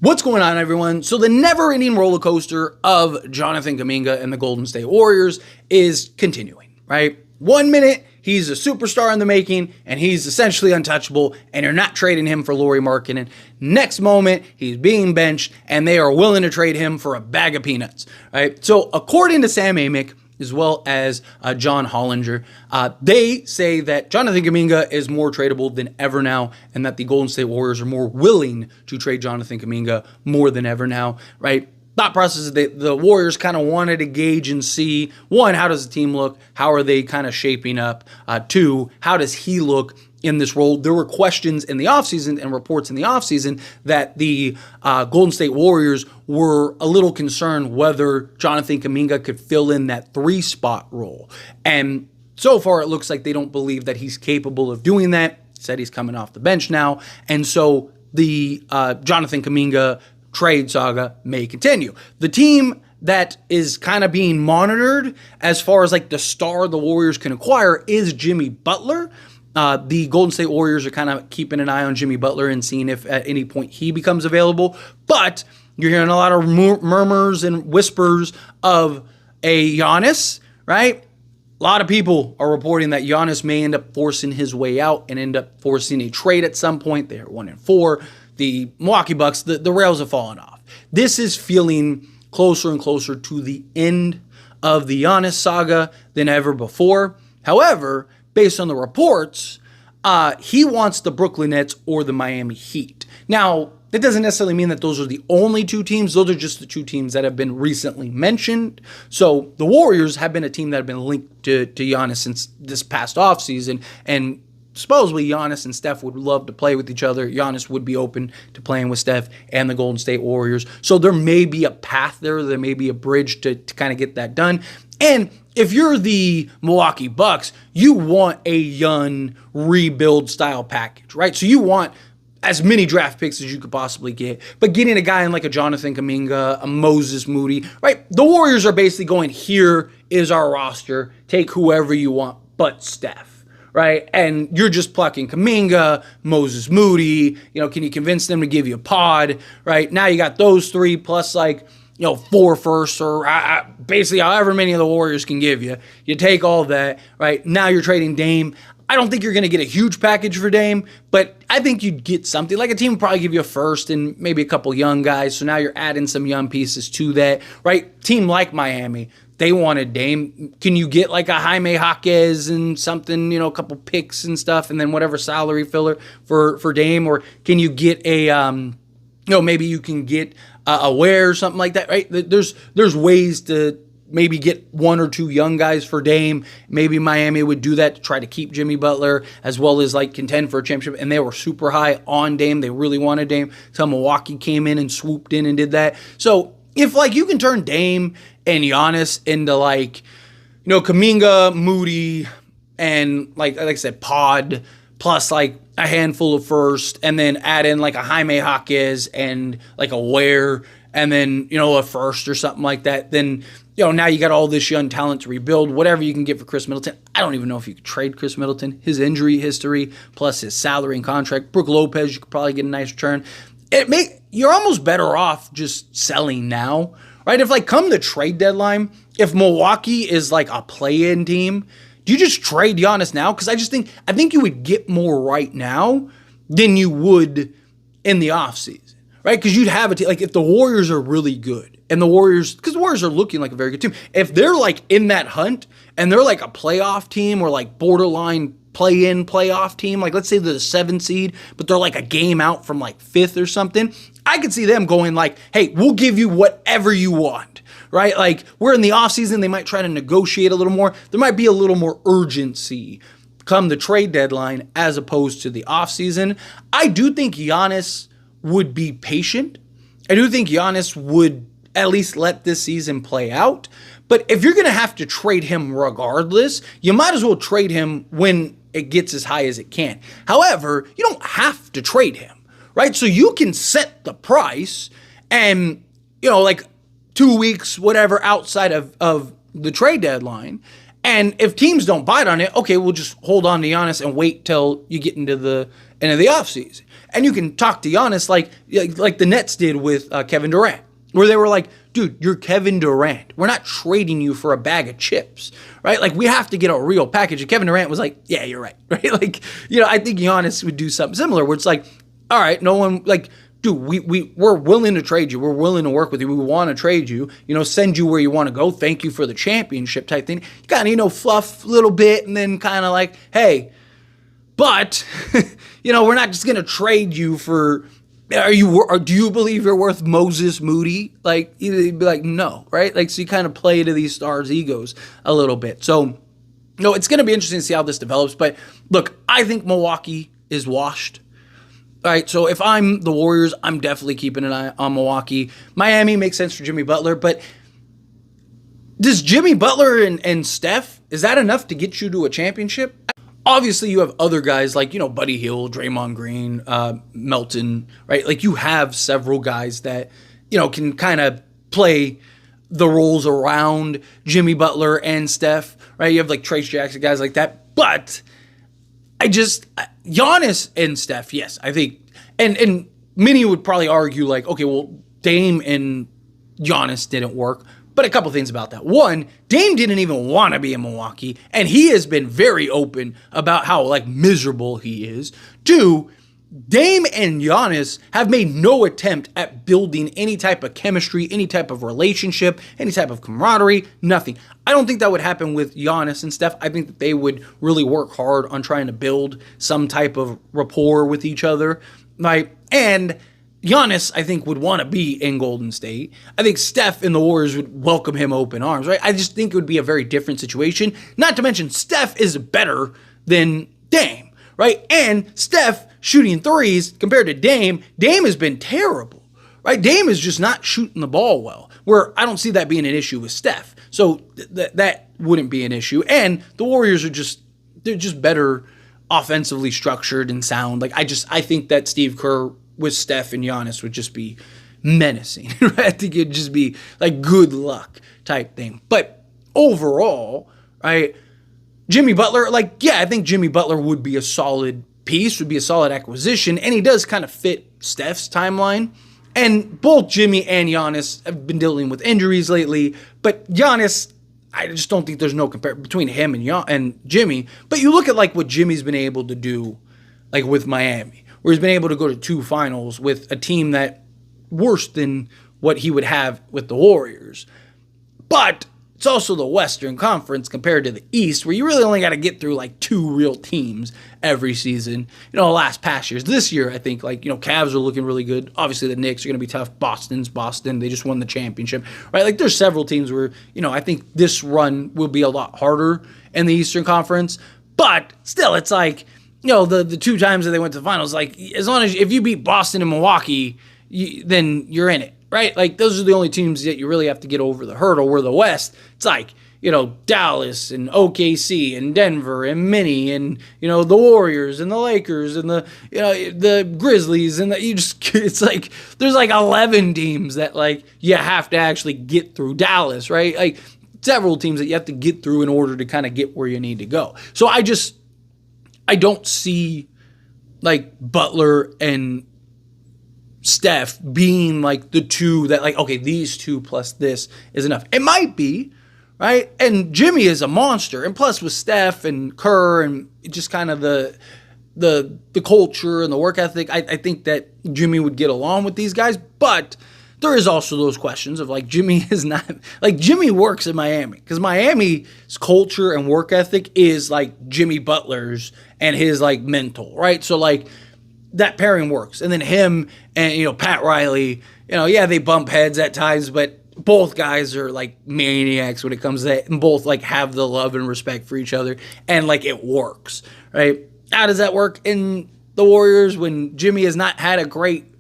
What's going on, everyone? So the never-ending roller coaster of Jonathan Kuminga and the Golden State Warriors is continuing, right? 1 minute, he's a superstar in the making, and he's essentially untouchable, and you're not trading him for Lauri Markkanen. Next moment, he's being benched, and they are willing to trade him for a bag of peanuts, right? So according to Sam Amick, as well as John Hollinger, they say that Jonathan Kuminga is more tradable than ever now, and that the Golden State Warriors are more willing to trade Jonathan Kuminga more than ever now, right? Thought process is the Warriors kind of wanted to gauge and see, one, how does the team look? How are they kind of shaping up? Two, how does he look in this role? There were questions in the offseason and reports in the offseason that the Golden State Warriors were a little concerned whether Jonathan Kuminga could fill in that 3-spot role. And so far, it looks like they don't believe that he's capable of doing that. He said he's coming off the bench now. And so the Jonathan Kuminga trade saga may continue. The team that is kind of being monitored as far as like the star the Warriors can acquire is Jimmy Butler. The Golden State Warriors are kind of keeping an eye on Jimmy Butler and seeing if at any point he becomes available. But you're hearing a lot of murmurs and whispers of a Giannis, right? A lot of people are reporting that Giannis may end up forcing his way out and end up forcing a trade at some point. They're 1-4. The Milwaukee Bucks, the rails have fallen off. This is feeling closer and closer to the end of the Giannis saga than ever before. However, based on the reports, he wants the Brooklyn Nets or the Miami Heat. Now, that doesn't necessarily mean that those are the only two teams. Those are just the two teams that have been recently mentioned. So the Warriors have been a team that have been linked to Giannis since this past offseason, and supposedly Giannis and Steph would love to play with each other. Giannis would be open to playing with Steph and the Golden State Warriors. So there may be a path there. There may be a bridge to kind of get that done. And if you're the Milwaukee Bucks, you want a young rebuild style package, right? So you want as many draft picks as you could possibly get, but getting a guy in like a Jonathan Kuminga, a Moses Moody, right? The Warriors are basically going, here is our roster. Take whoever you want but Steph. Right? And you're just plucking Kuminga, Moses Moody, can you convince them to give you a pod, right? Now you got those three plus 4 firsts or basically however many of the Warriors can give you. You take all that, right? Now you're trading Dame. I don't think you're going to get a huge package for Dame, but I think you'd get something. Like a team would probably give you a first and maybe a couple young guys, so now you're adding some young pieces to that, right? Team like Miami, they wanted Dame. Can you get like a Jaime Jaquez and something, a couple picks and stuff, and then whatever salary filler for Dame? Or can you get a, maybe you can get a Ware or something like that, right? There's ways to maybe get 1 or 2 young guys for Dame. Maybe Miami would do that to try to keep Jimmy Butler as well as like contend for a championship. And they were super high on Dame. They really wanted Dame. So Milwaukee came in and swooped in and did that. So if you can turn Dame and Giannis into Kuminga, Moody, and like I said, pod plus a handful of first, and then add in a Jaime Jaquez and a Ware, and then a first or something like that, then now you got all this young talent to rebuild, whatever you can get for Chris Middleton. I don't even know if you could trade Chris Middleton. His injury history plus his salary and contract. Brook Lopez, you could probably get a nice return. You're almost better off just selling now, right? If come the trade deadline, if Milwaukee is a play-in team, do you just trade Giannis now? Because I think you would get more right now than you would in the offseason, right? Because you'd have a team, if the Warriors are really good, and because the Warriors are looking like a very good team, if they're in that hunt and they're a playoff team or borderline play-in playoff team, let's say they're the 7 seed, but they're a game out from 5th or something, I could see them going hey, we'll give you whatever you want, right? We're in the offseason, they might try to negotiate a little more. There might be a little more urgency come the trade deadline as opposed to the offseason. I do think Giannis would be patient. I do think Giannis would at least let this season play out. But if you're going to have to trade him regardless, you might as well trade him when it gets as high as it can. However, you don't have to trade him, right? So you can set the price and, 2 weeks, whatever, outside of the trade deadline, And if teams don't bite on it, okay, we'll just hold on to Giannis and wait till you get into the end of the offseason. And you can talk to Giannis like the Nets did with Kevin Durant, where they were like, dude, you're Kevin Durant. We're not trading you for a bag of chips, right? Like, we have to get a real package. And Kevin Durant was like, yeah, you're right, right? Like, I think Giannis would do something similar where it's like, all right, no one, like, dude, we're willing to trade you. We're willing to work with you. We want to trade you, send you where you want to go. Thank you for the championship type thing. You kind of, fluff a little bit and then kind of like, hey, but, we're not just going to trade you for, do you believe you're worth Moses Moody? Like, you'd be like, no, right? Like, so you kind of play to these stars' egos a little bit. So, it's going to be interesting to see how this develops. But look, I think Milwaukee is washed. All right, so if I'm the Warriors, I'm definitely keeping an eye on Milwaukee. Miami makes sense for Jimmy Butler, but does Jimmy Butler and Steph, is that enough to get you to a championship? Obviously, you have other guys like, Buddy Hield, Draymond Green, Melton, right? Like, you have several guys that, can kind of play the roles around Jimmy Butler and Steph, right? You have like Trace Jackson, guys like that. But Giannis and Steph, yes, I think, and many would probably argue like, okay, well, Dame and Giannis didn't work. But a couple things about that. One, Dame didn't even want to be in Milwaukee, and he has been very open about how, like, miserable he is. Two, Dame and Giannis have made no attempt at building any type of chemistry, any type of relationship, any type of camaraderie, nothing. I don't think that would happen with Giannis and Steph. I think that they would really work hard on trying to build some type of rapport with each other, right? And Giannis, I think, would want to be in Golden State. I think Steph and the Warriors would welcome him open arms, right? I just think it would be a very different situation. Not to mention, Steph is better than Dame, right? And Steph shooting threes compared to Dame has been terrible, right? Dame is just not shooting the ball well, where I don't see that being an issue with Steph. So that wouldn't be an issue. And the Warriors they're just better offensively structured and sound. Like, I think that Steve Kerr with Steph and Giannis would just be menacing. Right? I think it'd just be like good luck type thing. But overall, right, Jimmy Butler, like, yeah, I think Jimmy Butler would be a solid piece, would be a solid acquisition, and he does kind of fit Steph's timeline. And both Jimmy and Giannis have been dealing with injuries lately, but Giannis, I just don't think there's no comparison between him and Jimmy. But you look at like what Jimmy's been able to do, like with Miami, where he's been able to go to 2 finals with a team that worse than what he would have with the Warriors. But it's also the Western Conference compared to the East, where you really only got to get through like 2 real teams every season. Last past years. This year, I think, like, Cavs are looking really good. Obviously, the Knicks are going to be tough. Boston's Boston. They just won the championship, right? Like, there's several teams where, I think this run will be a lot harder in the Eastern Conference. But still, it's like, the 2 times that they went to the finals, like, as long as if you beat Boston and Milwaukee, then you're in it, right? Like, those are the only teams that you really have to get over the hurdle. Where the West, it's like, Dallas and OKC and Denver and Minnie and, the Warriors and the Lakers and the Grizzlies and it's like, there's like 11 teams that, like, you have to actually get through. Dallas, right? Like, several teams that you have to get through in order to kind of get where you need to go. So I don't see, like, Butler and Steph being, like, the 2 that, like, okay, these 2 plus this is enough. It might be, right? And Jimmy is a monster. And plus with Steph and Kerr and just kind of the culture and the work ethic, I think that Jimmy would get along with these guys. But there is also those questions of, like, Jimmy is not, like, Jimmy works in Miami because Miami's culture and work ethic is like Jimmy Butler's and his, like, mental, right? So, like, that pairing works. And then him and, Pat Riley, they bump heads at times, but both guys are, like, maniacs when it comes to that, and both, like, have the love and respect for each other, and, like, it works, right? How does that work in the Warriors when Jimmy has not had a great,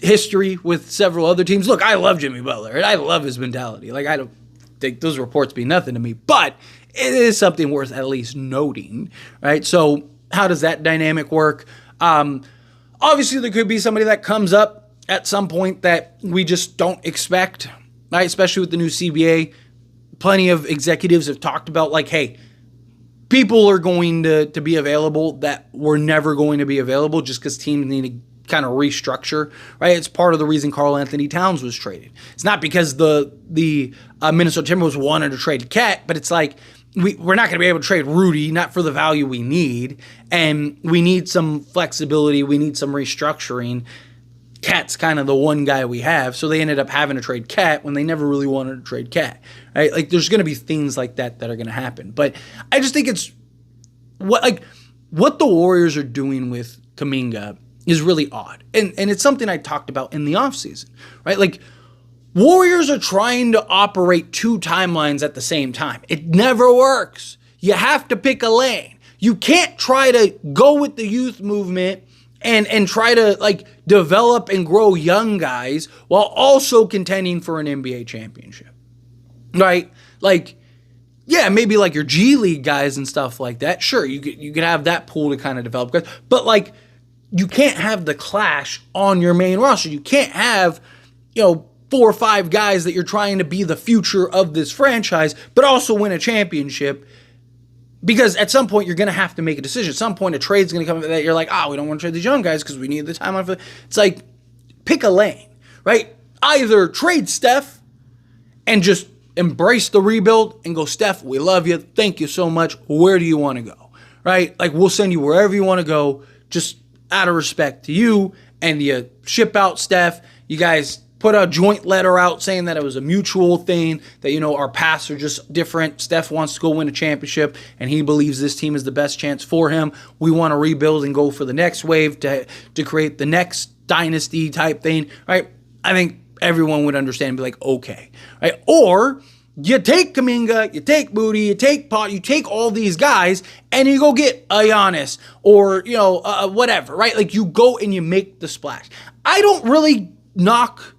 history with several other teams? Look, I love Jimmy Butler, and I love his mentality. Like, I don't think those reports be nothing to me, but it is something worth at least noting, right? So how does that dynamic work? Obviously, there could be somebody that comes up at some point that we just don't expect, right? Especially with the new CBA. plenty of executives have talked about, like, hey, people are going to be available that were never going to be available just because teams need to kind of restructure, right? It's part of the reason Karl Anthony Towns was traded. It's not because the Minnesota Timberwolves wanted to trade Cat, but it's like we're not going to be able to trade Rudy, not for the value we need, and we need some flexibility. We need some restructuring. Cat's kind of the one guy we have, so they ended up having to trade Cat when they never really wanted to trade Cat, right? Like, there's going to be things like that that are going to happen, but I just think it's what the Warriors are doing with Kuminga is really odd. And it's something I talked about in the offseason, right? Like, Warriors are trying to operate two timelines at the same time. It never works. You have to pick a lane. You can't try to go with the youth movement and try to, like, develop and grow young guys while also contending for an NBA championship, right? Like, yeah, maybe like your G League guys and stuff like that. Sure, you could have that pool to kind of develop guys, but like, you can't have the clash on your main roster. You can't have, 4 or 5 guys that you're trying to be the future of this franchise, but also win a championship. Because at some point, you're going to have to make a decision. At some point, a trade's going to come that you're like, we don't want to trade these young guys because we need the time off. It's like, pick a lane, right? Either trade Steph and just embrace the rebuild and go, Steph, we love you. Thank you so much. Where do you want to go, right? Like, we'll send you wherever you want to go. Just out of respect to you, and you ship out Steph. You guys put a joint letter out saying that it was a mutual thing, that, our paths are just different. Steph wants to go win a championship, and he believes this team is the best chance for him. We want to rebuild and go for the next wave to create the next dynasty type thing, right? I think everyone would understand and be like, okay, right? Or you take Kuminga, you take Moody, you take Pot, you take all these guys, and you go get a Giannis or, whatever, right? Like, you go and you make the splash. I don't really knock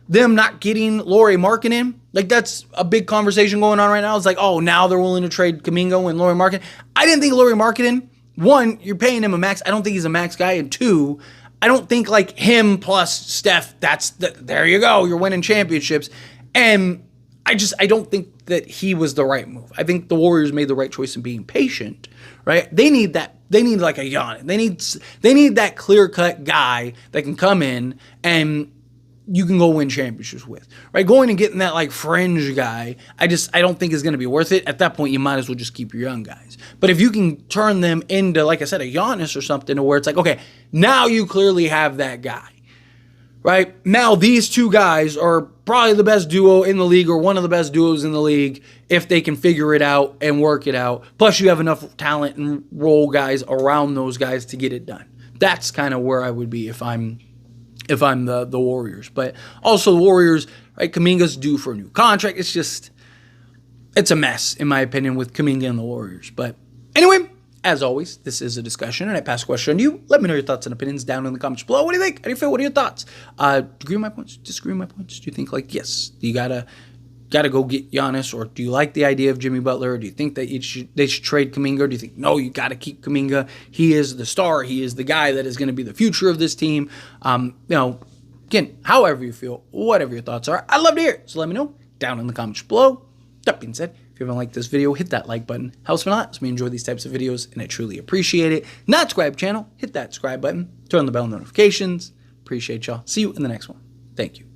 them not getting Lauri Markkanen. Like, that's a big conversation going on right now. It's like, now they're willing to trade Kuminga and Lauri Markkanen. I didn't think Lauri Markkanen, one, you're paying him a max. I don't think he's a max guy. And two, I don't think, like, him plus Steph, there you go. You're winning championships. And I don't think that he was the right move. I think the Warriors made the right choice in being patient, right? They need that. They need like a Giannis. They need that clear-cut guy that can come in and you can go win championships with, right? Going and getting that like fringe guy, I don't think is going to be worth it. At that point, you might as well just keep your young guys. But if you can turn them into, like I said, a Giannis or something, to where it's like, okay, now you clearly have that guy. Right? Now these two guys are probably the best duo in the league, or one of the best duos in the league, if they can figure it out and work it out. Plus you have enough talent and role guys around those guys to get it done. That's kind of where I would be if I'm the Warriors. But also the Warriors, right? Kuminga's due for a new contract. It's a mess, in my opinion, with Kuminga and the Warriors. But anyway, as always, this is a discussion, and I pass a question on you. Let me know your thoughts and opinions down in the comments below. What do you think? How do you feel? What are your thoughts? Agree with my points? Disagree with my points? Do you think, like, yes, you gotta go get Giannis, or do you like the idea of Jimmy Butler? Or do you think that they should trade Kuminga? Or do you think, no, you gotta keep Kuminga? He is the star. He is the guy that is going to be the future of this team. Again, however you feel, whatever your thoughts are, I'd love to hear it. So let me know down in the comments below. That being said, if you haven't liked this video, hit that like button. Helps me a lot. Helps me enjoy these types of videos, and I truly appreciate it. Not subscribe channel, hit that subscribe button. Turn on the bell notifications. Appreciate y'all. See you in the next one. Thank you.